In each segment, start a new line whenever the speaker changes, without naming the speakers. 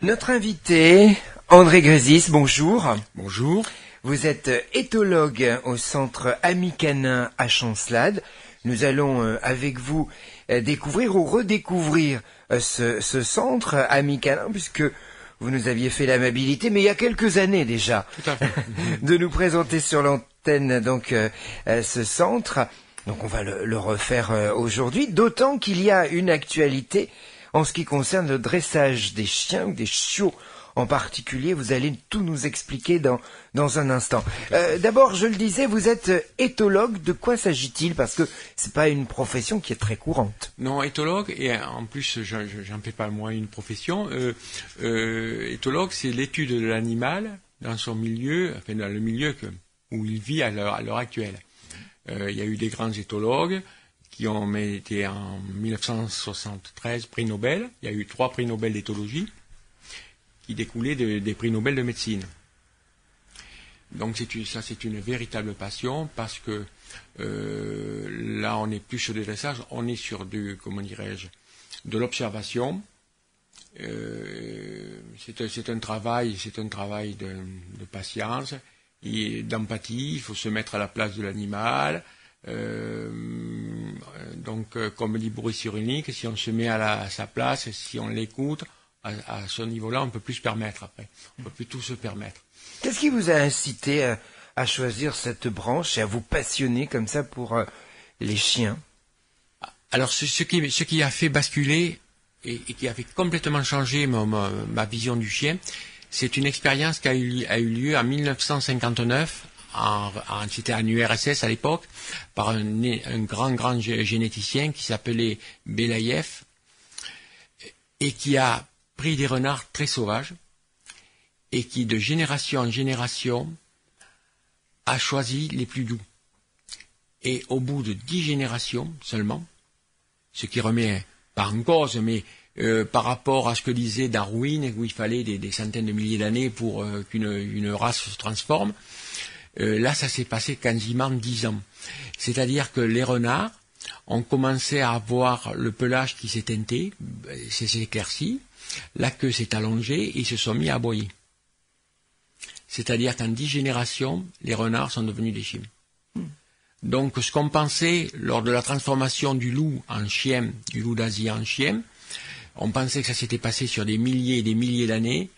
Notre invité, André Grésis, bonjour.
Bonjour.
Vous êtes éthologue au centre Ami Canin à Chancelade. Nous allons avec vous découvrir ou redécouvrir ce centre Ami Canin, puisque vous nous aviez fait l'amabilité, mais il y a quelques années déjà, de nous présenter sur l'antenne donc ce centre. Donc on va le refaire aujourd'hui, d'autant qu'il y a une actualité en ce qui concerne le dressage des chiens ou des chiots en particulier. Vous allez tout nous expliquer dans un instant. D'abord, je le disais, vous êtes éthologue. De quoi s'agit-il? Parce que c'est pas une profession qui est très courante.
Non, éthologue, et en plus, j'en fais pas moi une profession. Éthologue, c'est l'étude de l'animal dans son milieu, enfin dans le milieu où il vit à l'heure actuelle. Il y a eu des grands éthologues qui ont été en 1973 prix Nobel. Il y a eu 3 prix Nobel d'éthologie qui découlaient des prix Nobel de médecine. Donc c'est une véritable passion parce que là on n'est plus sur des dressages, on est sur de l'observation. C'est un travail de patience et d'empathie. Il faut se mettre à la place de l'animal. Donc, comme dit Boris Cyrulnik, si on se met à sa place, si on l'écoute, à ce niveau-là, on ne peut plus se permettre après. On ne peut plus tout se permettre.
Qu'est-ce qui vous a incité à choisir cette branche et à vous passionner comme ça pour les chiens?
Alors, ce qui a fait basculer et qui a fait complètement changer ma vision du chien, c'est une expérience qui a eu lieu en 1959. C'était en URSS à l'époque, par un grand généticien qui s'appelait Belaïev, et qui a pris des renards très sauvages, et qui, de génération en génération, a choisi les plus doux. Et au bout de 10 générations seulement, ce qui remet pas en cause, mais par rapport à ce que disait Darwin, où il fallait des centaines de milliers d'années pour qu'une race se transforme, là, ça s'est passé quasiment 10 ans. C'est-à-dire que les renards ont commencé à avoir le pelage qui s'est teinté, s'est éclairci, la queue s'est allongée et ils se sont mis à aboyer. C'est-à-dire qu'en 10 générations, les renards sont devenus des chiens. Donc, ce qu'on pensait lors de la transformation du loup en chien, du loup d'Asie en chien, on pensait que ça s'était passé sur des milliers et des milliers d'années.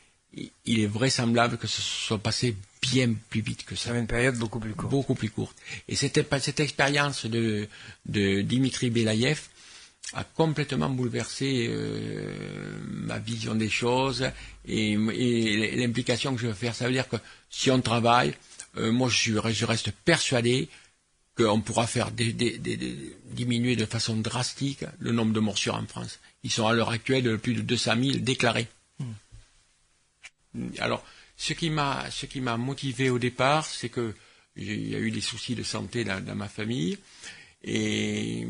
Il est vraisemblable que ce soit passé bien plus vite que ça.
Sur une période beaucoup plus courte.
Beaucoup plus courte. Et cette expérience de Dimitri Belaïev a complètement bouleversé ma vision des choses et l'implication que je veux faire. Ça veut dire que si on travaille, moi je reste persuadé qu'on pourra faire diminuer de façon drastique le nombre de morsures en France. Ils sont à l'heure actuelle de plus de 200 000 déclarés. Alors, ce qui m'a motivé au départ, c'est que il y a eu des soucis de santé dans ma famille et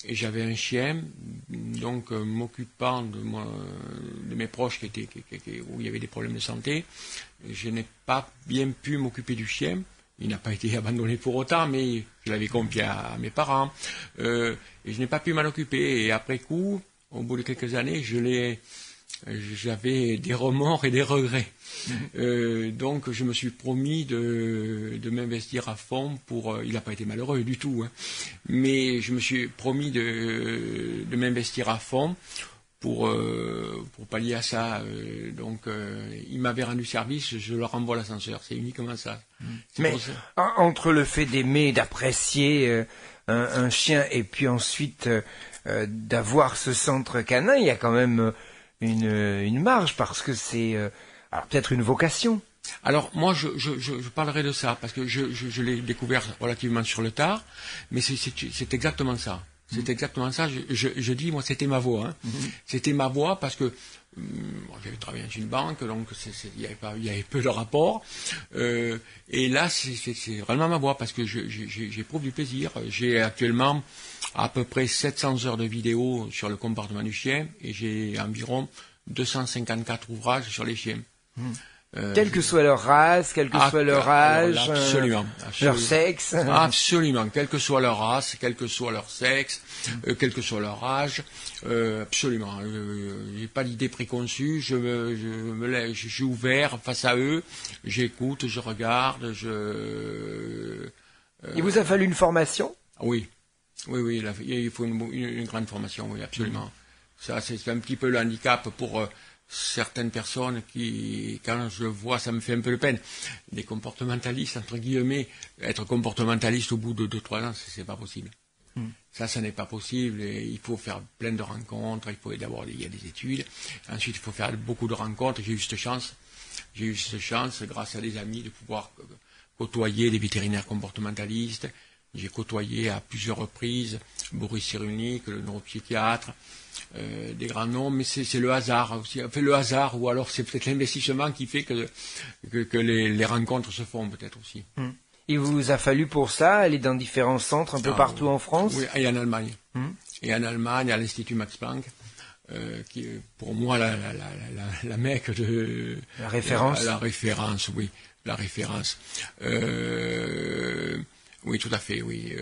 j'avais un chien, donc m'occupant de mes proches où il y avait des problèmes de santé, je n'ai pas bien pu m'occuper du chien. Il n'a pas été abandonné pour autant, mais je l'avais confié à mes parents et je n'ai pas pu m'en occuper. Et après coup, au bout de quelques années, j'avais des remords et des regrets. Donc je me suis promis de m'investir à fond pour... il n'a pas été malheureux du tout, hein, mais je me suis promis de m'investir à fond pour pallier à ça. Donc il m'avait rendu service, je leur renvoie l'ascenseur. C'est uniquement ça.
Mais entre le fait d'aimer, d'apprécier un chien et puis ensuite d'avoir ce centre canin, il y a quand même une marge parce que c'est alors peut-être une vocation.
Alors moi je parlerai de ça parce que je l'ai découvert relativement sur le tard, mais c'est exactement ça. C'est exactement ça. Je dis moi c'était ma voie. Hein. C'était ma voie parce que j'avais travaillé dans une banque, donc il y avait peu de rapports. Et là c'est vraiment ma voie parce que j'éprouve du plaisir. J'ai actuellement à peu près 700 heures de vidéos sur le comportement du chien et j'ai environ 254 ouvrages sur les chiens.
Quelle que soit leur race, quel que soit leur âge,
absolument,
leur sexe.
Absolument, quelle que soit leur race, quel que soit leur sexe, quel que soit leur âge, absolument. J'ai pas d'idée préconçue, je suis ouvert face à eux, j'écoute, je regarde,
Il vous a fallu une formation?
Oui, il faut une grande formation, oui, absolument. Ça, c'est un petit peu le handicap pour certaines personnes qui, quand je le vois, ça me fait un peu de peine. Des comportementalistes, entre guillemets, être comportementaliste au bout de 2-3 ans, c'est pas possible. Ça n'est pas possible. Et il faut faire plein de rencontres. D'abord, il y a des études. Ensuite, il faut faire beaucoup de rencontres. J'ai eu cette chance, grâce à des amis, de pouvoir côtoyer des vétérinaires comportementalistes. J'ai côtoyé à plusieurs reprises Boris Cyrulnik, le neuropsychiatre, des grands noms, mais c'est le hasard aussi. Enfin, le hasard, ou alors c'est peut-être l'investissement qui fait que les rencontres se font peut-être aussi.
Il vous a fallu pour ça aller dans différents centres un peu partout en France?
Oui, et en Allemagne. Et en Allemagne, à l'Institut Max Planck, qui est pour moi la mecque de...
La référence?
La référence, oui. La référence. Oui, tout à fait, oui.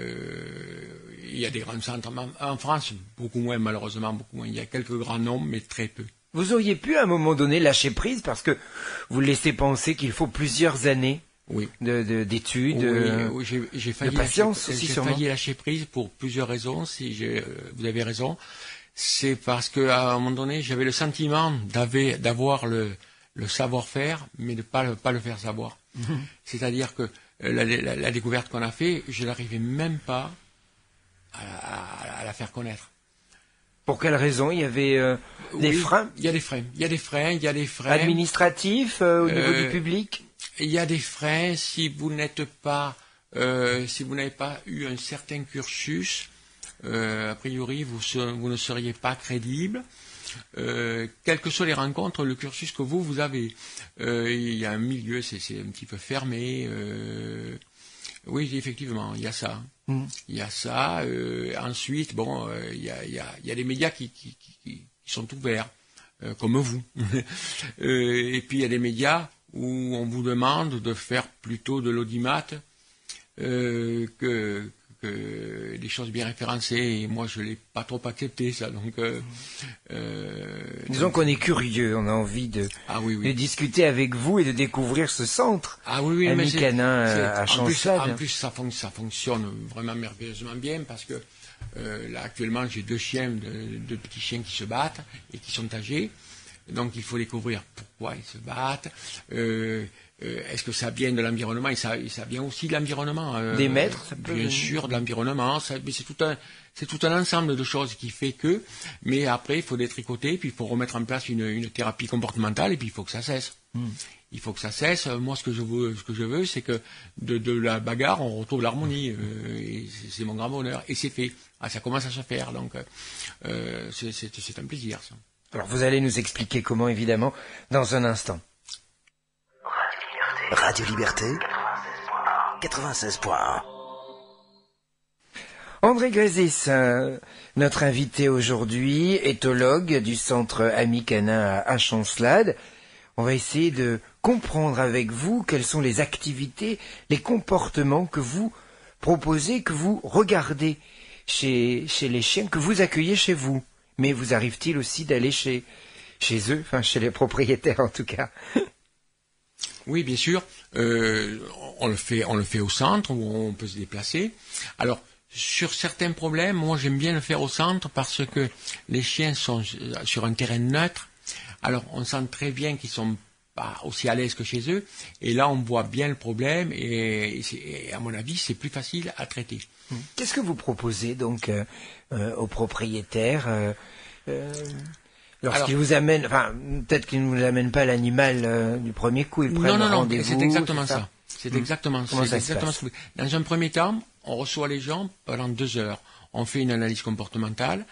Il y a des grands centres. En France, beaucoup moins, malheureusement, beaucoup moins. Il y a quelques grands noms, mais très peu.
Vous auriez pu, à un moment donné, lâcher prise parce que vous laissez penser qu'il faut plusieurs années d'études,
j'ai failli
de patience aussi, sûrement.
J'ai failli lâcher prise pour plusieurs raisons, vous avez raison. C'est parce qu'à un moment donné, j'avais le sentiment d'avoir le savoir-faire, mais de pas le faire savoir. C'est-à-dire que la découverte qu'on a fait, je n'arrivais même pas à la faire connaître.
Pour quelle raison? Il y avait des freins?
Il y a des freins.
Administratifs au niveau du public?
Il y a des freins si vous n'avez pas eu un certain cursus, a priori vous ne seriez pas crédible. Quelles que soient les rencontres, le cursus que vous avez, il y a un milieu, c'est un petit peu fermé. Oui, effectivement, il y a ça. Il y a ça. Ensuite, bon, il y a des médias qui sont ouverts, comme vous. Et puis il y a des médias où on vous demande de faire plutôt de l'audimat que des choses bien référencées, et moi je l'ai pas trop accepté ça, donc
disons qu'on est curieux, on a envie de discuter avec vous et de découvrir ce centre Ami Canin à Chancelade.
En plus ça fonctionne vraiment merveilleusement bien, parce que là actuellement j'ai deux petits chiens qui se battent et qui sont âgés, donc il faut découvrir pourquoi ils se battent. Est-ce que ça vient de l'environnement, et ça vient aussi de l'environnement,
des maîtres, ça peut
bien sûr, de l'environnement. C'est tout un ensemble de choses qui fait que. Mais après, il faut détricoter, puis il faut remettre en place une thérapie comportementale, et puis il faut que ça cesse. Il faut que ça cesse. Moi, ce que je veux, c'est que de la bagarre, on retrouve l'harmonie. Et c'est mon grand bonheur. Et c'est fait. Ça commence à se faire. Donc, c'est un plaisir, ça.
Alors, vous allez nous expliquer comment, évidemment, dans un instant.
Radio Liberté 96.1.
André Grézis, notre invité aujourd'hui, éthologue du centre Ami Canin à Chancelade. On va essayer de comprendre avec vous quelles sont les activités, les comportements que vous proposez, que vous regardez chez les chiens, que vous accueillez chez vous. Mais vous arrive-t-il aussi d'aller chez eux, enfin chez les propriétaires en tout cas?
Oui, bien sûr. On le fait au centre où on peut se déplacer. Alors, sur certains problèmes, moi j'aime bien le faire au centre parce que les chiens sont sur un terrain neutre. Alors, on sent très bien qu'ils sont pas aussi à l'aise que chez eux. Et là, on voit bien le problème et à mon avis, c'est plus facile à traiter.
Qu'est-ce que vous proposez donc aux propriétaires lorsqu'ils vous amènent, enfin, peut-être qu'ils ne vous amènent pas l'animal du premier coup, ils prennent rendez-vous.
C'est exactement ça. C'est exactement
Comment ça
ça. Dans un premier temps, on reçoit les gens pendant 2 heures. On fait une analyse comportementale.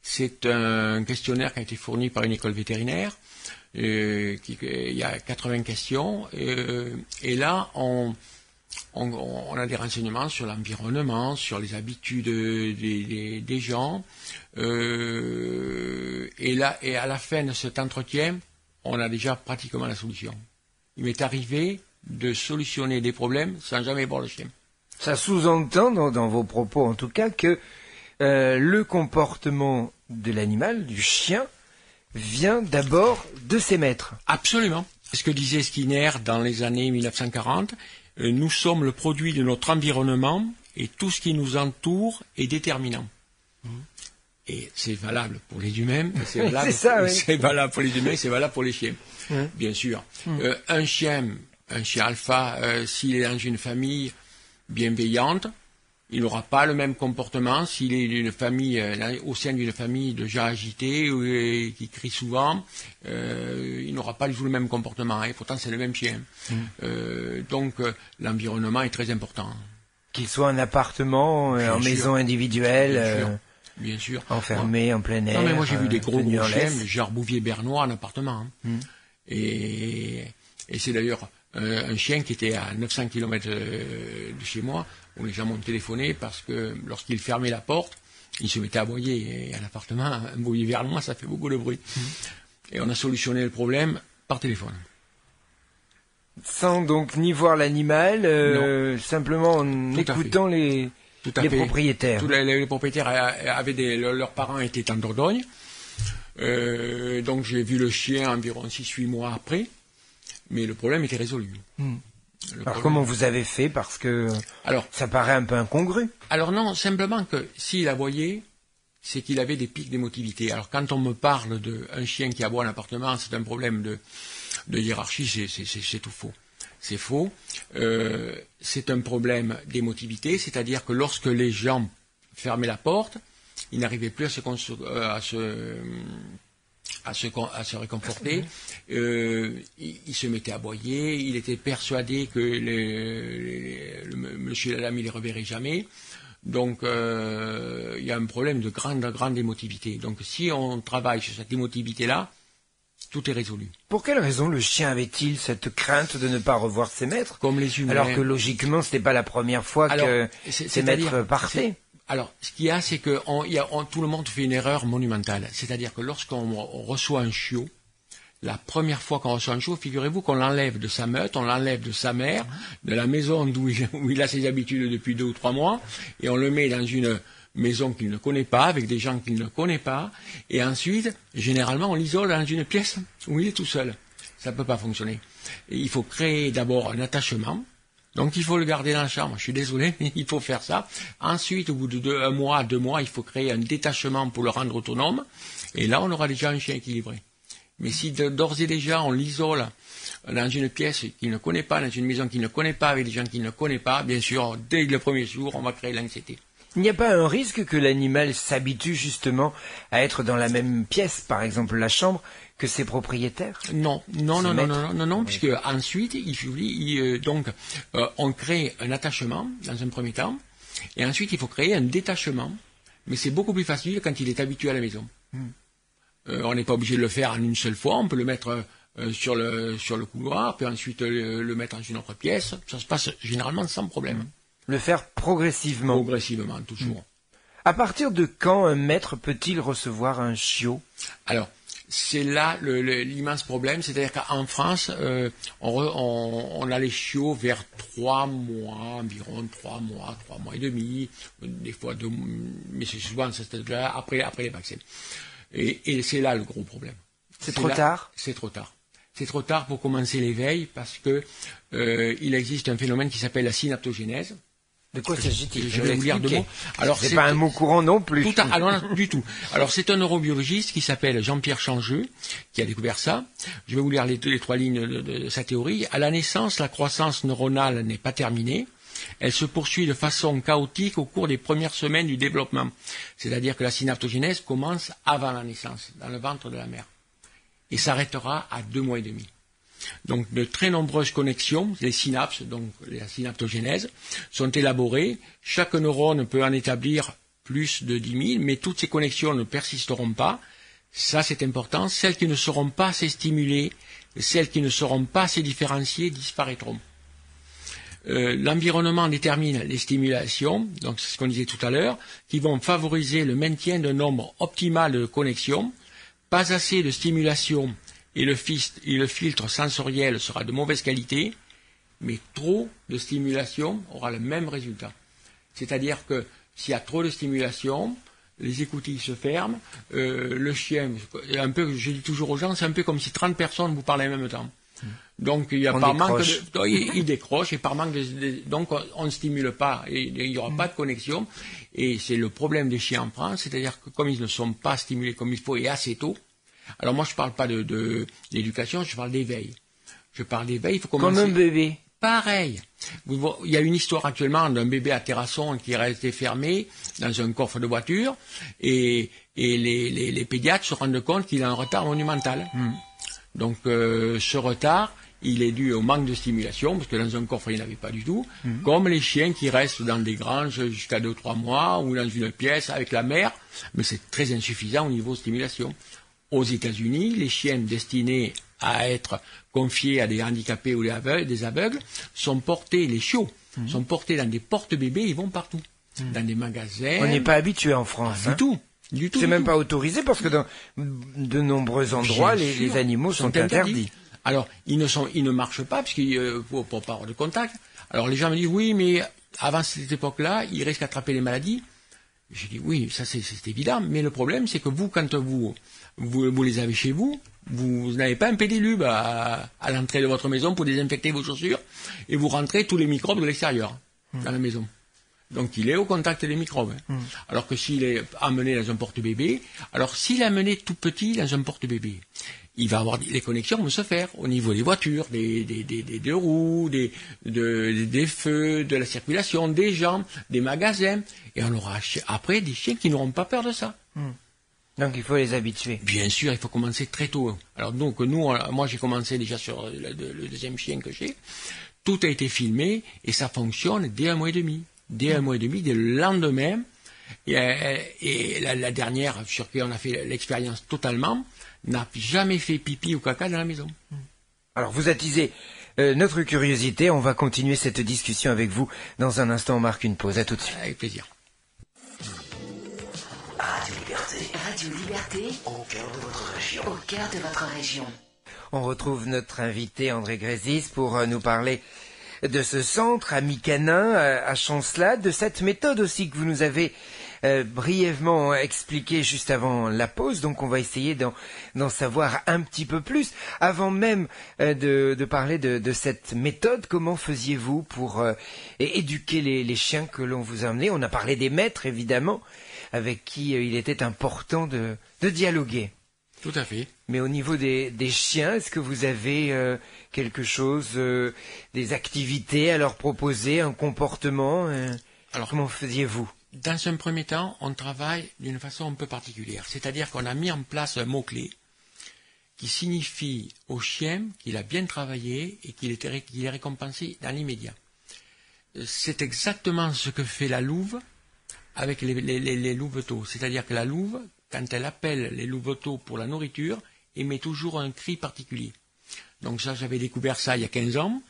C'est un questionnaire qui a été fourni par une école vétérinaire. Il y a 80 questions. Et là, on a des renseignements sur l'environnement, sur les habitudes des gens. Et à la fin de cet entretien, on a déjà pratiquement la solution. il m'est arrivé de solutionner des problèmes sans jamais voir le chien.
Ça sous-entend, dans vos propos en tout cas, que le comportement de l'animal, du chien, vient d'abord de ses maîtres.
Absolument. C'est ce que disait Skinner dans les années 1940. Nous sommes le produit de notre environnement et tout ce qui nous entoure est déterminant. Et c'est valable pour les humains, c'est valable, c'est valable pour les humains, c'est valable pour les chiens, bien sûr. Un chien alpha, s'il est dans une famille bienveillante, il n'aura pas le même comportement s'il est d'une famille, au sein d'une famille de gens agités qui crient souvent. Il n'aura pas du tout le même comportement. Et pourtant, c'est le même chien. Donc, l'environnement est très important.
Qu'il soit en appartement, en maison individuelle,
bien sûr.
Enfermé en plein air.
Non, mais moi, j'ai vu des gros chiens, genre Bouvier bernois en appartement. Et c'est d'ailleurs un chien qui était à 900 km de chez moi, où les gens m'ont téléphoné parce que lorsqu'il fermait la porte, il se mettait à aboyer. Et à l'appartement, un Bouvier bernois, ça fait beaucoup de bruit. Et on a solutionné le problème par téléphone.
Sans donc ni voir l'animal, simplement en écoutant les propriétaires.
Les propriétaires avaient leurs parents étaient en Dordogne. Donc j'ai vu le chien environ 6-8 mois après. Mais le problème était résolu.
Alors comment vous avez fait? Parce que ça paraît un peu incongru.
Alors non, simplement que s'il aboyait, c'est qu'il avait des pics d'émotivité. Alors quand on me parle d'un chien qui aboie en appartement, c'est un problème de hiérarchie, c'est tout faux. C'est faux. C'est un problème d'émotivité, c'est-à-dire que lorsque les gens fermaient la porte, ils n'arrivaient plus à se réconforter, il se mettait à aboyer, il était persuadé que le monsieur et la dame, il les reverrait jamais. Donc, il y a un problème de grande émotivité. Donc, si on travaille sur cette émotivité-là, tout est résolu.
Pour quelle raison le chien avait-il cette crainte de ne pas revoir ses maîtres?
Comme les humains.
Alors que logiquement, ce n'était pas la première fois que ses maîtres partaient.
Alors, ce qu'il y a, c'est que tout le monde fait une erreur monumentale. C'est-à-dire que lorsqu'on reçoit un chiot, la première fois qu'on reçoit un chiot, figurez-vous qu'on l'enlève de sa meute, on l'enlève de sa mère, de la maison où il a ses habitudes depuis 2 ou 3 mois, et on le met dans une maison qu'il ne connaît pas, avec des gens qu'il ne connaît pas, et ensuite, généralement, on l'isole dans une pièce où il est tout seul. Ça ne peut pas fonctionner. Et il faut créer d'abord un attachement. Donc il faut le garder dans la chambre, je suis désolé, mais il faut faire ça. Ensuite, au bout de 1 mois, 2 mois, il faut créer un détachement pour le rendre autonome. Et là, on aura déjà un chien équilibré. Mais si d'ores et déjà, on l'isole dans une pièce qu'il ne connaît pas, dans une maison qu'il ne connaît pas, avec des gens qu'il ne connaît pas, bien sûr, dès le premier jour, on va créer l'anxiété.
Il n'y a pas un risque que l'animal s'habitue justement à être dans la même pièce, par exemple la chambre, que ses propriétaires?
Non, puisque ensuite, on crée un attachement dans un premier temps, et ensuite il faut créer un détachement, mais c'est beaucoup plus facile quand il est habitué à la maison. On n'est pas obligé de le faire en une seule fois, on peut le mettre sur le couloir, puis ensuite le mettre dans une autre pièce, ça se passe généralement sans problème.
Le faire progressivement.
Progressivement, toujours.
À partir de quand un maître peut-il recevoir un chiot?
Alors, c'est là l'immense problème, c'est-à-dire qu'en France, on a les chiots vers 3 mois, environ 3 mois et demi, des fois 2 mois, mais c'est souvent après les vaccins. Et c'est là le gros problème.
C'est trop tard?
C'est trop tard. C'est trop tard pour commencer l'éveil parce que il existe un phénomène qui s'appelle la synaptogénèse.
De quoi s'agit-il?
Je vais vous lire 2 mots.
Alors c'est pas un mot courant non plus.
Alors du tout. Alors c'est un neurobiologiste qui s'appelle Jean-Pierre Changeux qui a découvert ça. Je vais vous lire les 3 lignes de sa théorie. À la naissance, la croissance neuronale n'est pas terminée. Elle se poursuit de façon chaotique au cours des premières semaines du développement. C'est-à-dire que la synaptogénèse commence avant la naissance, dans le ventre de la mère, et s'arrêtera à 2 mois et demi. Donc de très nombreuses connexions, les synapses, donc la synaptogénèse, sont élaborées. Chaque neurone peut en établir plus de 10 000, mais toutes ces connexions ne persisteront pas. Ça, c'est important. Celles qui ne seront pas assez stimulées, celles qui ne seront pas assez différenciées disparaîtront. L'environnement détermine les stimulations, donc c'est ce qu'on disait tout à l'heure, qui vont favoriser le maintien d'un nombre optimal de connexions. Pas assez de stimulation et le filtre sensoriel sera de mauvaise qualité, mais trop de stimulation aura le même résultat. C'est-à-dire que s'il y a trop de stimulation, les écoutilles se ferment, le chien, un peu, je dis toujours aux gens, c'est un peu comme si 30 personnes vous parlaient en même temps. Donc il y a par manque de, il décroche et par manque donc on ne stimule pas et il n'y aura pas de connexion et c'est le problème des chiens en France, c'est-à-dire que comme ils ne sont pas stimulés comme il faut et assez tôt. Alors moi je parle pas d'éducation, je parle d'éveil. Je parle d'éveil, il faut commencer.
Comme un bébé.
Pareil. Il y a une histoire actuellement d'un bébé à Terrasson qui est resté fermé dans un coffre de voiture et les pédiatres se rendent compte qu'il a un retard monumental. Donc ce retard, il est dû au manque de stimulation, parce que dans un coffre, il n'y en avait pas du tout, comme les chiens qui restent dans des granges jusqu'à 2-3 mois, ou dans une pièce avec la mère, mais c'est très insuffisant au niveau de stimulation. Aux États-Unis, les chiens destinés à être confiés à des handicapés ou des aveugles sont portés, les chiots, sont portés dans des porte-bébés, ils vont partout. Dans des magasins.
On n'est pas habitué en France.
Du tout.
C'est même pas autorisé parce que dans de nombreux endroits, les animaux sont interdits.
Alors, ils ne marchent pas parce qu'il faut pas avoir de contact. Alors, les gens me disent, oui, mais avant cette époque-là, ils risquent d'attraper les maladies. J'ai dit, oui, ça c'est évident, mais le problème, c'est que vous, quand vous les avez chez vous, vous n'avez pas un pédilube à l'entrée de votre maison pour désinfecter vos chaussures et vous rentrez tous les microbes de l'extérieur dans la maison. Donc il est au contact des microbes. Alors que s'il est amené dans un porte-bébé, alors s'il est amené tout petit dans un porte-bébé, il va avoir les connexions vont se faire au niveau des voitures, des roues, des feux, de la circulation, des gens, des magasins, et on aura après des chiens qui n'auront pas peur de ça.
Donc il faut les habituer.
Bien sûr, il faut commencer très tôt. Alors donc moi j'ai commencé déjà sur le deuxième chien que j'ai. Tout a été filmé et ça fonctionne dès 1 mois et demi. Dès 1 mois et demi, dès le lendemain, et la dernière sur qui on a fait l'expérience totalement, n'a jamais fait pipi ou caca dans la maison.
Alors vous attisez notre curiosité, on va continuer cette discussion avec vous. Dans un instant, on marque une pause, à tout de suite.
Avec plaisir.
Radio Liberté. Radio Liberté. Au cœur de votre région. Au cœur de votre région.
On retrouve notre invité André Grésis pour nous parler de ce centre à Micanin, à Chancelade, de cette méthode aussi que vous nous avez brièvement expliqué juste avant la pause. Donc on va essayer d'en savoir un petit peu plus. Avant même de parler de cette méthode, comment faisiez-vous pour éduquer les chiens que l'on vous a amenés? On a parlé des maîtres, évidemment, avec qui il était important de dialoguer.
Tout à fait.
Mais au niveau des chiens, est-ce que vous avez quelque chose, des activités à leur proposer, un comportement Alors, comment faisiez-vous?
Dans un premier temps, on travaille d'une façon un peu particulière. C'est-à-dire qu'on a mis en place un mot-clé qui signifie au chien qu'il a bien travaillé et qu'il est récompensé dans l'immédiat. C'est exactement ce que fait la louve avec les louveteaux. C'est-à-dire que la louve, quand elle appelle les louveteaux pour la nourriture, émet toujours un cri particulier. Donc ça, j'avais découvert ça il y a 15 ans.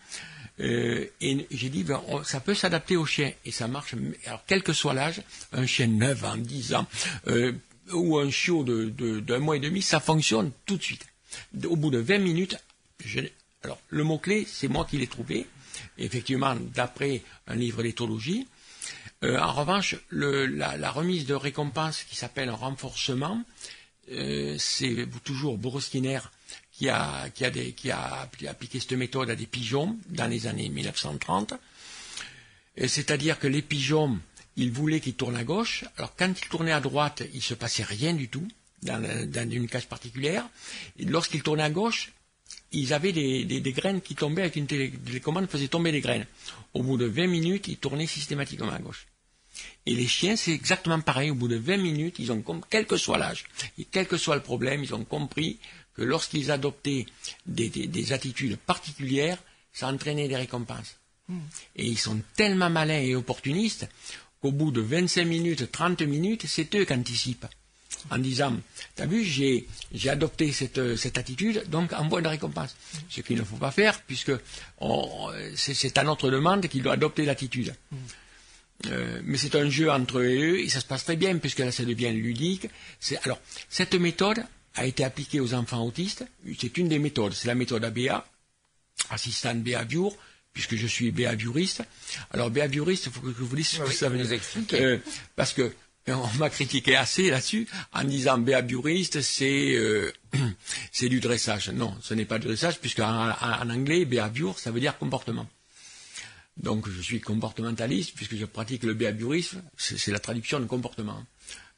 Et j'ai dit, ça peut s'adapter au chien. Et ça marche. Alors, quel que soit l'âge, un chien de 9 ans, 10 ans, ou un chiot d'1 mois et demi, ça fonctionne tout de suite. Au bout de 20 minutes, alors, le mot-clé, c'est moi qui l'ai trouvé. Effectivement, d'après un livre d'éthologie. En revanche, la remise de récompense qui s'appelle un renforcement, c'est toujours Boris Skinner qui a appliqué cette méthode à des pigeons dans les années 1930. C'est-à-dire que les pigeons, ils voulaient qu'ils tournent à gauche. Alors quand ils tournaient à droite, il ne se passait rien du tout dans une cage particulière. Et lorsqu'ils tournaient à gauche, ils avaient des graines qui tombaient avec une télécommande faisait tomber des graines. Au bout de 20 minutes, ils tournaient systématiquement à gauche. Et les chiens, c'est exactement pareil. Au bout de 20 minutes, ils ont quel que soit l'âge et quel que soit le problème, ils ont compris que lorsqu'ils adoptaient des attitudes particulières, ça entraînait des récompenses. Et ils sont tellement malins et opportunistes qu'au bout de 25 minutes, 30 minutes, c'est eux qui anticipent. En disant, t'as vu, j'ai adopté cette attitude, donc envoie une récompense. Ce qu'il ne faut pas faire, puisque c'est à notre demande qu'il doit adopter l'attitude. Mais c'est un jeu entre eux et ça se passe très bien puisque là ça devient ludique. Alors cette méthode, a été appliquée aux enfants autistes. C'est une des méthodes. C'est la méthode ABA, assistant behavior, puisque je suis behavioriste. Alors, behavioriste, il faut que je vous dise ce que ça veut dire. Parce que on m'a critiqué assez là-dessus, en disant behavioriste, c'est du dressage. Non, ce n'est pas du dressage, puisque en anglais, behavior, ça veut dire comportement. Donc, je suis comportementaliste, puisque je pratique le behaviorisme, c'est la traduction de comportement.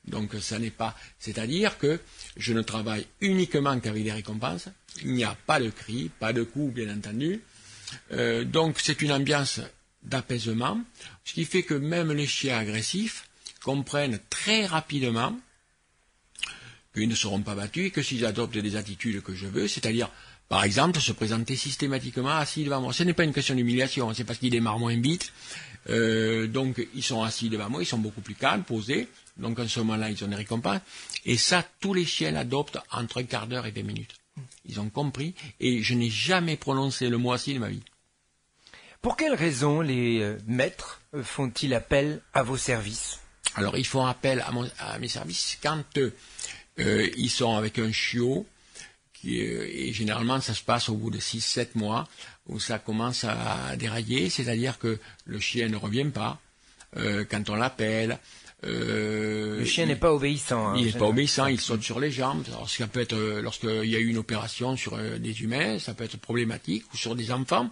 Donc, ça n'est pas... C'est-à-dire que je ne travaille uniquement qu'avec des récompenses. Il n'y a pas de cris, pas de coups, bien entendu. Donc, c'est une ambiance d'apaisement, ce qui fait que même les chiens agressifs comprennent très rapidement qu'ils ne seront pas battus et que s'ils adoptent des attitudes que je veux, c'est-à-dire, par exemple, se présenter systématiquement assis devant moi. Ce n'est pas une question d'humiliation, c'est parce qu'ils démarrent moins vite. Donc, ils sont assis devant moi, ils sont beaucoup plus calmes, posés. Donc, en ce moment-là, ils ont des récompenses. Et ça, tous les chiens l'adoptent entre un quart d'heure et 20 minutes. Ils ont compris. Et je n'ai jamais prononcé le mot assis de ma vie.
Pour quelles raisons les maîtres font-ils appel à vos services?
Alors, ils font appel à mes services quand ils sont avec un chiot. Et généralement, ça se passe au bout de 6-7 mois, où ça commence à dérailler. C'est-à-dire que le chien ne revient pas quand on l'appelle.
Le chien n'est pas obéissant.
Il n'est pas obéissant, il saute sur les jambes. Alors, ça peut être lorsqu'il y a eu une opération sur des humains, ça peut être problématique, ou sur des enfants.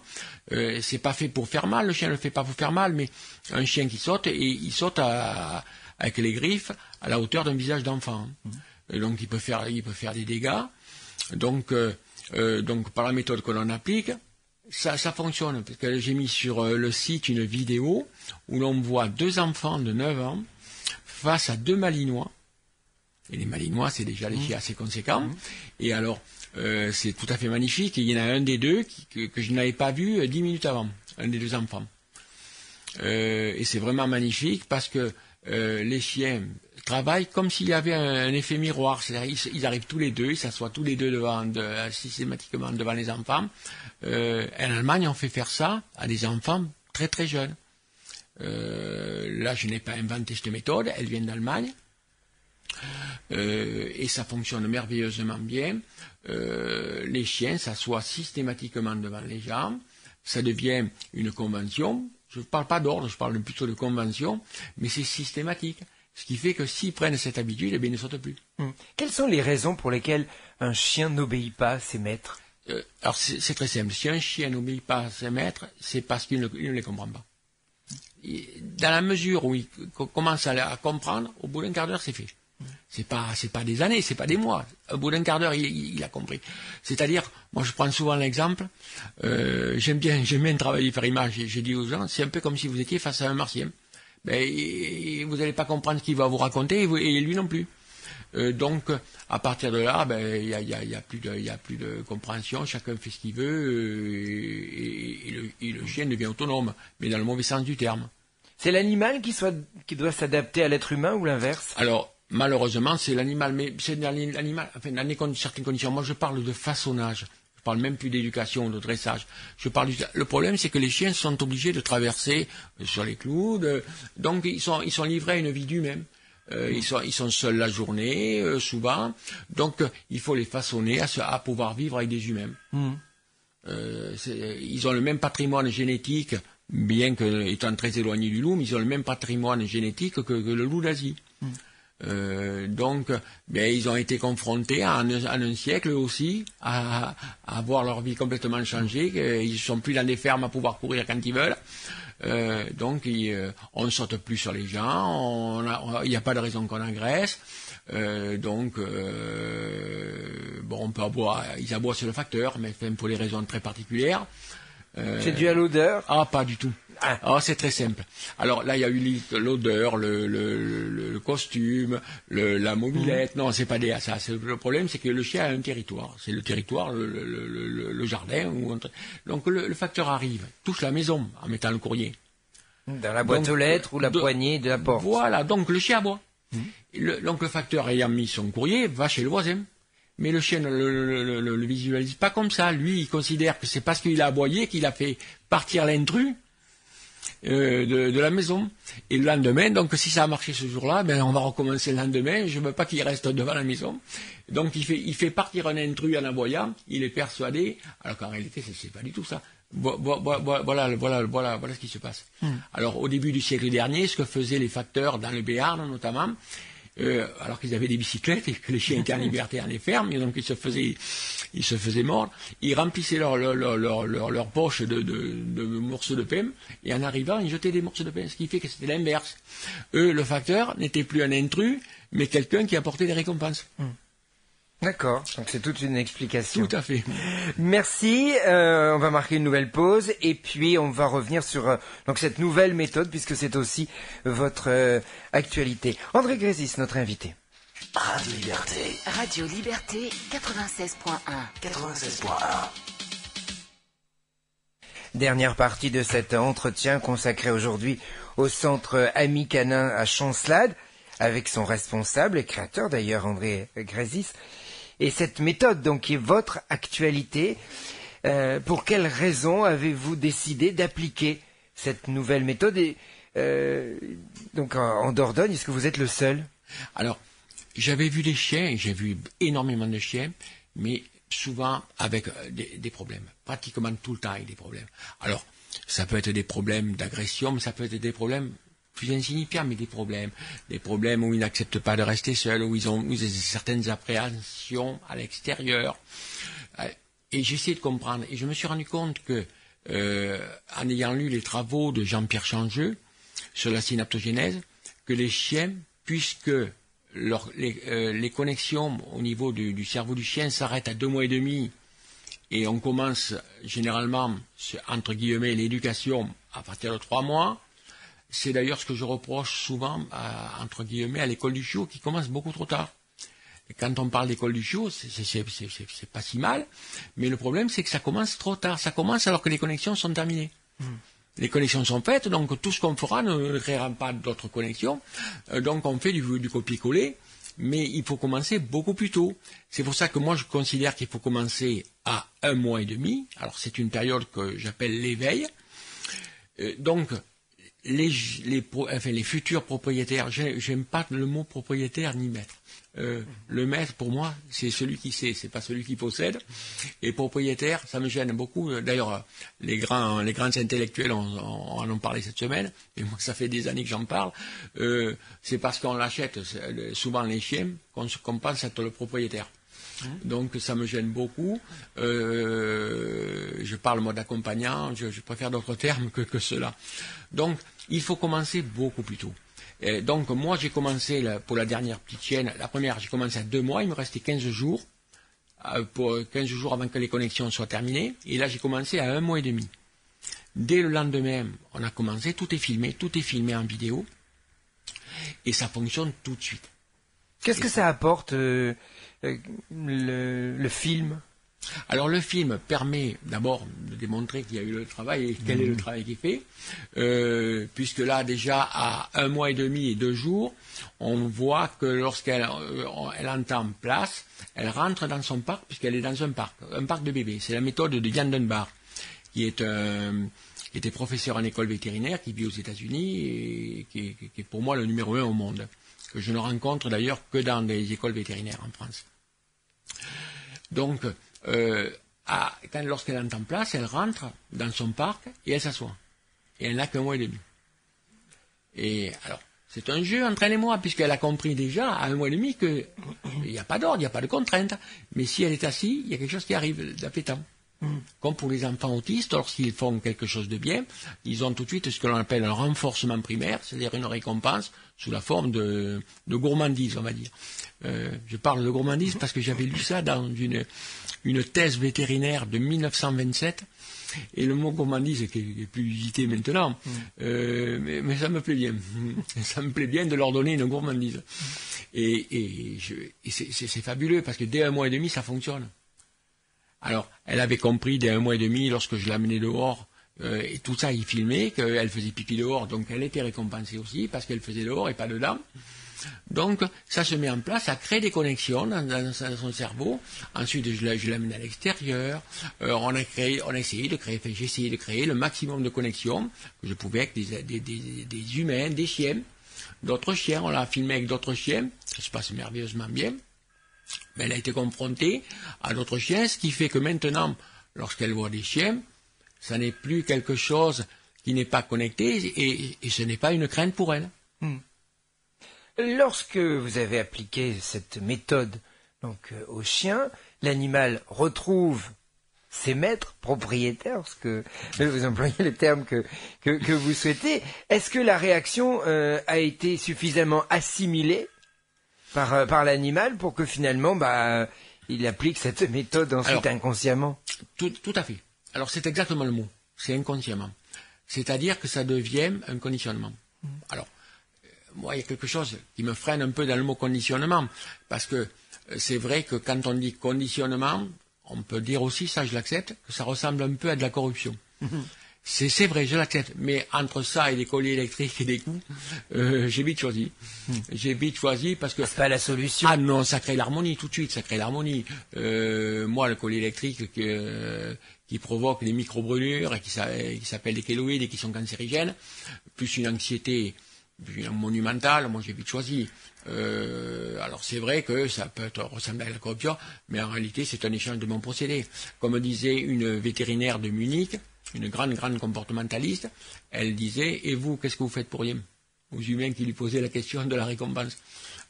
C'est pas fait pour faire mal, le chien ne le fait pas pour faire mal, mais un chien qui saute, et il saute avec les griffes à la hauteur d'un visage d'enfant. Et donc il peut faire des dégâts. Donc par la méthode que l'on applique, ça fonctionne. Parce que j'ai mis sur le site une vidéo où l'on voit 2 enfants de 9 ans face à 2 malinois. Et les malinois, c'est déjà des chiens assez conséquents. Et alors, c'est tout à fait magnifique. Et il y en a un des deux que je n'avais pas vu 10 minutes avant, un des 2 enfants. Et c'est vraiment magnifique parce que les chiens travaillent comme s'il y avait un effet miroir. C'est-à-dire, ils arrivent tous les deux, ils s'assoient tous les deux systématiquement devant les enfants. En Allemagne, on fait faire ça à des enfants très très jeunes. Là, je n'ai pas inventé cette méthode, elle vient d'Allemagne. Et ça fonctionne merveilleusement bien. Les chiens s'assoient systématiquement devant les gens. Ça devient une convention. Je ne parle pas d'ordre, je parle plutôt de convention, mais c'est systématique. Ce qui fait que s'ils prennent cette habitude, eh bien, ils ne sautent plus.
Quelles sont les raisons pour lesquelles un chien n'obéit pas à ses maîtres?
Alors, c'est très simple. Si un chien n'obéit pas à ses maîtres, c'est parce qu'il ne les comprend pas. Dans la mesure où il commence à comprendre, au bout d'un quart d'heure, c'est fait. C'est pas des années, c'est pas des mois. Au bout d'un quart d'heure, il a compris. C'est-à-dire, moi je prends souvent l'exemple, j'aime bien travailler par image, j'ai dit aux gens, c'est un peu comme si vous étiez face à un martien. Ben, vous n'allez pas comprendre ce qu'il va vous raconter, et lui non plus. Donc, à partir de là, ben, il y a plus de compréhension, chacun fait ce qu'il veut, et le chien devient autonome, mais dans le mauvais sens du terme.
C'est l'animal qui doit s'adapter à l'être humain ou l'inverse?
Alors, malheureusement, c'est l'animal, mais c'est l'animal, enfin, dans certaines conditions. Moi, je parle de façonnage. Je parle même plus d'éducation, de dressage. Le problème, c'est que les chiens sont obligés de traverser sur les clous, donc ils sont livrés à une vie d'eux-mêmes. Ils sont seuls la journée, souvent. Donc, il faut les façonner à pouvoir vivre avec des humains. Ils ont le même patrimoine génétique, bien qu'étant très éloignés du loup, mais ils ont le même patrimoine génétique que le loup d'Asie. Donc, ils ont été confrontés en un siècle aussi à voir leur vie complètement changée. Ils ne sont plus dans des fermes à pouvoir courir quand ils veulent. Donc, on ne saute plus sur les gens. Il n'y a pas de raison qu'on agresse. On peut ils aboient sur le facteur, mais pour des raisons très particulières.
C'est dû à l'odeur?
Ah, pas du tout. C'est très simple. Alors là, il y a eu l'odeur, le costume, la mobilette. Non, c'est pas ça. Le problème, c'est que le chien a un territoire. C'est le territoire, le jardin. Donc le facteur arrive, touche la maison en mettant le courrier.
Dans la boîte aux lettres ou la poignée de la porte.
Voilà, donc le chien aboie. Donc le facteur ayant mis son courrier va chez le voisin. Mais le chien ne le visualise pas comme ça. Lui, il considère que c'est parce qu'il a aboyé qu'il a fait partir l'intrus. de la maison. Et le lendemain, donc si ça a marché ce jour-là, ben on va recommencer le lendemain. Je veux pas qu'il reste devant la maison. Donc il fait partir un intrus en aboyant. Il est persuadé, alors qu'en réalité c'est pas du tout ça. Voilà ce qui se passe. Alors au début du siècle dernier, ce que faisaient les facteurs dans le Béarn notamment, alors qu'ils avaient des bicyclettes et que les chiens étaient en liberté dans les fermes, et donc ils se faisaient mordre, ils remplissaient leur poche de morceaux de pain, et en arrivant, ils jetaient des morceaux de pain, ce qui fait que c'était l'inverse. Eux, le facteur n'était plus un intrus, mais quelqu'un qui apportait des récompenses.
D'accord, donc c'est toute une explication.
Tout à fait.
Merci, on va marquer une nouvelle pause et puis on va revenir sur donc cette nouvelle méthode puisque c'est aussi votre actualité. André Grésis, notre invité.
Radio Liberté. Radio Liberté 96.1. 96.1.
Dernière partie de cet entretien consacré aujourd'hui au centre Ami Canin à Chancelade avec son responsable et créateur d'ailleurs André Grésis. Et cette méthode, donc, qui est votre actualité, pour quelles raisons avez-vous décidé d'appliquer cette nouvelle méthode et, donc en Dordogne, est-ce que vous êtes le seul?
Alors, j'avais vu des chiens, j'ai vu énormément de chiens, mais souvent avec des problèmes. Pratiquement tout le temps avec des problèmes. Alors, ça peut être des problèmes d'agression, mais ça peut être des problèmes plus insignifiants, mais des problèmes où ils n'acceptent pas de rester seuls, où ils ont certaines appréhensions à l'extérieur. Et j'essaie de comprendre. Et je me suis rendu compte que, en ayant lu les travaux de Jean-Pierre Changeux sur la synaptogénèse, que les chiens, puisque les connexions au niveau du cerveau du chien s'arrêtent à 2 mois et demi, et on commence généralement, entre guillemets, l'éducation à partir de 3 mois. C'est d'ailleurs ce que je reproche souvent, entre guillemets, à l'école du chiot, qui commence beaucoup trop tard. Et quand on parle d'école du chiot, c'est pas si mal, mais le problème, c'est que ça commence trop tard. Ça commence alors que les connexions sont terminées. Les connexions sont faites, donc tout ce qu'on fera ne créera pas d'autres connexions. Donc on fait du copier-coller, mais il faut commencer beaucoup plus tôt. C'est pour ça que moi, je considère qu'il faut commencer à 1 mois et demi. Alors c'est une période que j'appelle l'éveil. Donc, les futurs propriétaires, j'aime pas le mot propriétaire ni maître. Le maître, pour moi, c'est celui qui sait, c'est pas celui qui possède. Et propriétaire, ça me gêne beaucoup. D'ailleurs, les grands intellectuels en ont parlé cette semaine, et moi, ça fait des années que j'en parle. C'est parce qu'on l'achète, souvent les chiens, qu'on pense être le propriétaire. Donc ça me gêne beaucoup. Je parle moi d'accompagnant, je préfère d'autres termes que cela. Donc il faut commencer beaucoup plus tôt. Et donc moi j'ai commencé pour la dernière petite chienne, la première j'ai commencé à 2 mois, il me restait 15 jours, pour 15 jours avant que les connexions soient terminées, et là j'ai commencé à 1 mois et demi. Dès le lendemain, on a commencé, tout est filmé en vidéo, et ça fonctionne tout de suite.
Qu'est-ce que ça apporte le film?
Alors le film permet d'abord de démontrer qu'il y a eu le travail et quel est le travail qui est fait, puisque là déjà à 1 mois et demi et 2 jours, on voit que lorsqu'elle entend place, elle rentre dans son parc, puisqu'elle est dans un parc de bébés. C'est la méthode de Jan Dunbar, qui était professeur en école vétérinaire, qui vit aux États-Unis et qui est pour moi le numéro 1 au monde, que je ne rencontre d'ailleurs que dans des écoles vétérinaires en France. Donc, lorsqu'elle entend place, elle rentre dans son parc et elle s'assoit. Et elle n'a qu'1 mois et demi. Et alors, c'est un jeu, entraînez-moi, puisqu'elle a compris déjà à 1 mois et demi qu'il n'y a pas d'ordre, il n'y a pas de contrainte. Mais si elle est assise, il y a quelque chose qui arrive d'appétant. Comme pour les enfants autistes, lorsqu'ils font quelque chose de bien, ils ont tout de suite ce que l'on appelle un renforcement primaire, c'est-à-dire une récompense sous la forme de gourmandise, on va dire. Je parle de gourmandise parce que j'avais lu ça dans une thèse vétérinaire de 1927, et le mot gourmandise qui est plus usité maintenant, mais ça me plaît bien. Ça me plaît bien de leur donner une gourmandise. Et c'est fabuleux parce que dès 1 mois et demi, ça fonctionne. Alors, elle avait compris dès 1 mois et demi, lorsque je l'amenais dehors, et tout ça, il filmait, qu'elle faisait pipi dehors, donc elle était récompensée aussi, parce qu'elle faisait dehors et pas dedans. Donc, ça se met en place, ça crée des connexions dans son cerveau. Ensuite, je l'amène à l'extérieur. On a essayé de créer, j'ai essayé de créer le maximum de connexions que je pouvais avec des humains, des chiens, d'autres chiens. On l'a filmé avec d'autres chiens. Ça se passe merveilleusement bien. Mais elle a été confrontée à d'autres chiens, ce qui fait que maintenant, lorsqu'elle voit des chiens, ça n'est plus quelque chose qui n'est pas connecté et ce n'est pas une crainte pour elle.
Lorsque vous avez appliqué cette méthode au chien, l'animal retrouve ses maîtres propriétaires, parce que vous employez le terme que vous souhaitez. Est-ce que la réaction a été suffisamment assimilée par l'animal pour que finalement il applique cette méthode ensuite inconsciemment?
Tout à fait. Alors c'est exactement le mot. C'est inconsciemment. C'est-à-dire que ça devient un conditionnement. Alors, moi, il y a quelque chose qui me freine un peu dans le mot conditionnement, parce que c'est vrai que quand on dit conditionnement, on peut dire aussi, ça je l'accepte, que ça ressemble un peu à de la corruption. C'est vrai, je l'accepte, mais entre ça et des colliers électriques et des coups, j'ai vite choisi. J'ai vite choisi parce que...
C'est pas la solution.
Ah non, ça crée l'harmonie tout de suite, ça crée l'harmonie. Moi, le collier électrique qui provoque des micro-brûlures et qui s'appellent des kéloïdes et qui sont cancérigènes, plus une anxiété monumentale, moi j'ai vite choisi. Alors c'est vrai que ça peut ressembler à la corruption, mais en réalité c'est un échange de bons procédés. Comme disait une vétérinaire de Munich, une grande comportementaliste, elle disait, et vous, qu'est-ce que vous faites pour rien? Aux humains qui lui posaient la question de la récompense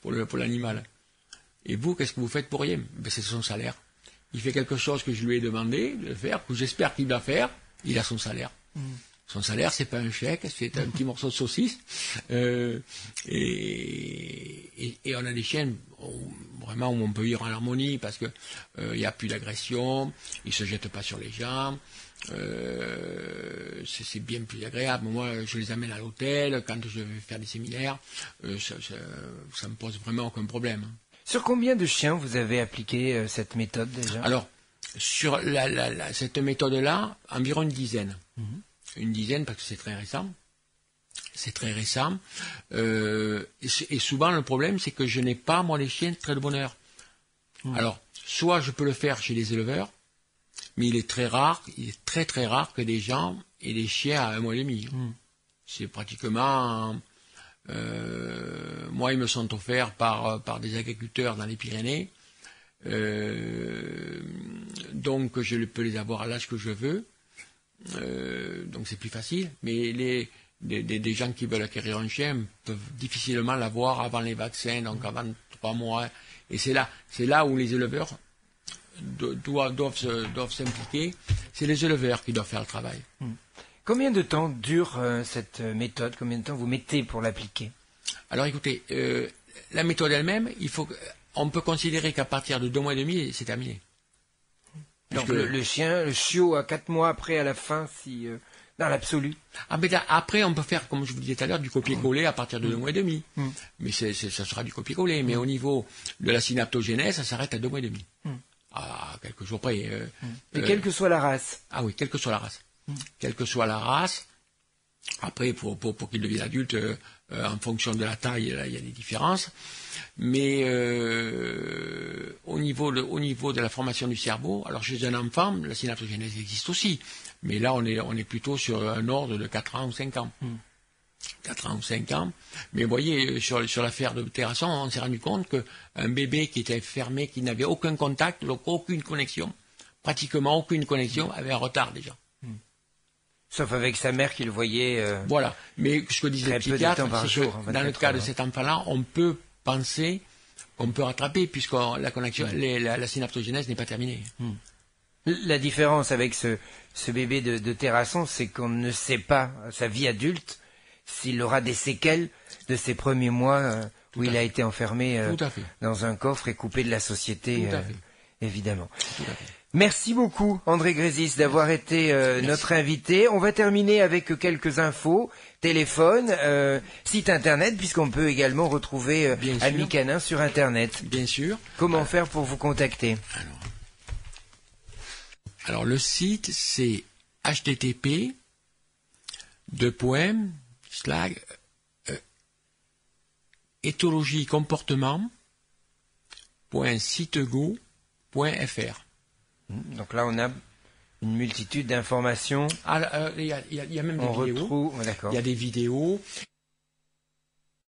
pour l'animal. Et vous, qu'est-ce que vous faites pour rien? Ben, c'est son salaire. Il fait quelque chose que je lui ai demandé de faire, que j'espère qu'il va faire, il a son salaire. Son salaire, c'est pas un chèque, c'est un petit morceau de saucisse. Et on a des chiens vraiment où on peut vivre en harmonie parce que il n'y a plus d'agression, ils se jettent pas sur les gens. C'est bien plus agréable. Moi, je les amène à l'hôtel quand je vais faire des séminaires. Ça me pose vraiment aucun problème.
Sur combien de chiens vous avez appliqué cette méthode déjà?
Alors, sur cette méthode-là, environ une dizaine. Une dizaine parce que c'est très récent. C'est très récent. Et souvent, le problème, c'est que je n'ai pas, moi, les chiens très de bonne heure. Alors, soit je peux le faire chez les éleveurs, mais il est très très rare que des gens aient des chiens à 1 mois et demi. C'est pratiquement... moi, ils me sont offerts par des agriculteurs dans les Pyrénées. Donc, je peux les avoir à l'âge que je veux. Donc, c'est plus facile. Mais des gens qui veulent acquérir un chien peuvent difficilement l'avoir avant les vaccins, donc avant 3 mois. Et c'est là où les éleveurs doivent s'impliquer. C'est les éleveurs qui doivent faire le travail.
Combien de temps dure cette méthode? Combien de temps vous mettez pour l'appliquer?
Alors écoutez, la méthode elle-même, on peut considérer qu'à partir de 2 mois et demi, c'est terminé.
Donc le chiot à 4 mois après, à la fin, dans l'absolu.
Ah, mais après, on peut faire, comme je vous disais tout à l'heure, du copier-coller à partir de 2 mois et demi. Mais ça sera du copier-coller. Mais au niveau de la synaptogénèse, ça s'arrête à 2 mois et demi. À quelques jours près.
Mais quelle que soit la race.
Ah oui, quelle que soit la race. Quelle que soit la race. Après, pour qu'il devienne adulte, en fonction de la taille, là, il y a des différences. Mais au niveau de la formation du cerveau, alors chez un enfant, la synaptogénèse existe aussi. Mais là, on est plutôt sur un ordre de 4 ans ou 5 ans. 4 ans ou 5 ans. Mais vous voyez, sur l'affaire de Terrasson, on s'est rendu compte qu'un bébé qui était fermé, qui n'avait aucun contact, donc aucune connexion, pratiquement aucune connexion, avait un retard déjà.
Sauf avec sa mère qui le voyait...
Voilà. Mais ce que disait le psychiatre, c'est que dans le cas de cet enfant-là, on peut penser qu'on peut rattraper, puisque la connexion, la synaptogénèse n'est pas terminée.
La différence avec ce bébé de Terrasson, c'est qu'on ne sait pas, sa vie adulte, s'il aura des séquelles de ses premiers mois où il a été enfermé dans un coffre et coupé de la société, évidemment.
Tout à fait.
Merci beaucoup, André Grésis, d'avoir été notre invité. On va terminer avec quelques infos, téléphone, site internet, puisqu'on peut également retrouver Ami Canin sur internet.
Bien sûr.
Comment faire pour vous contacter?
Alors le site, c'est http éthologiecomportement.sitego.fr.
Donc là, on a une multitude d'informations.
Il y a même des vidéos.
D'accord.
Il y a des vidéos.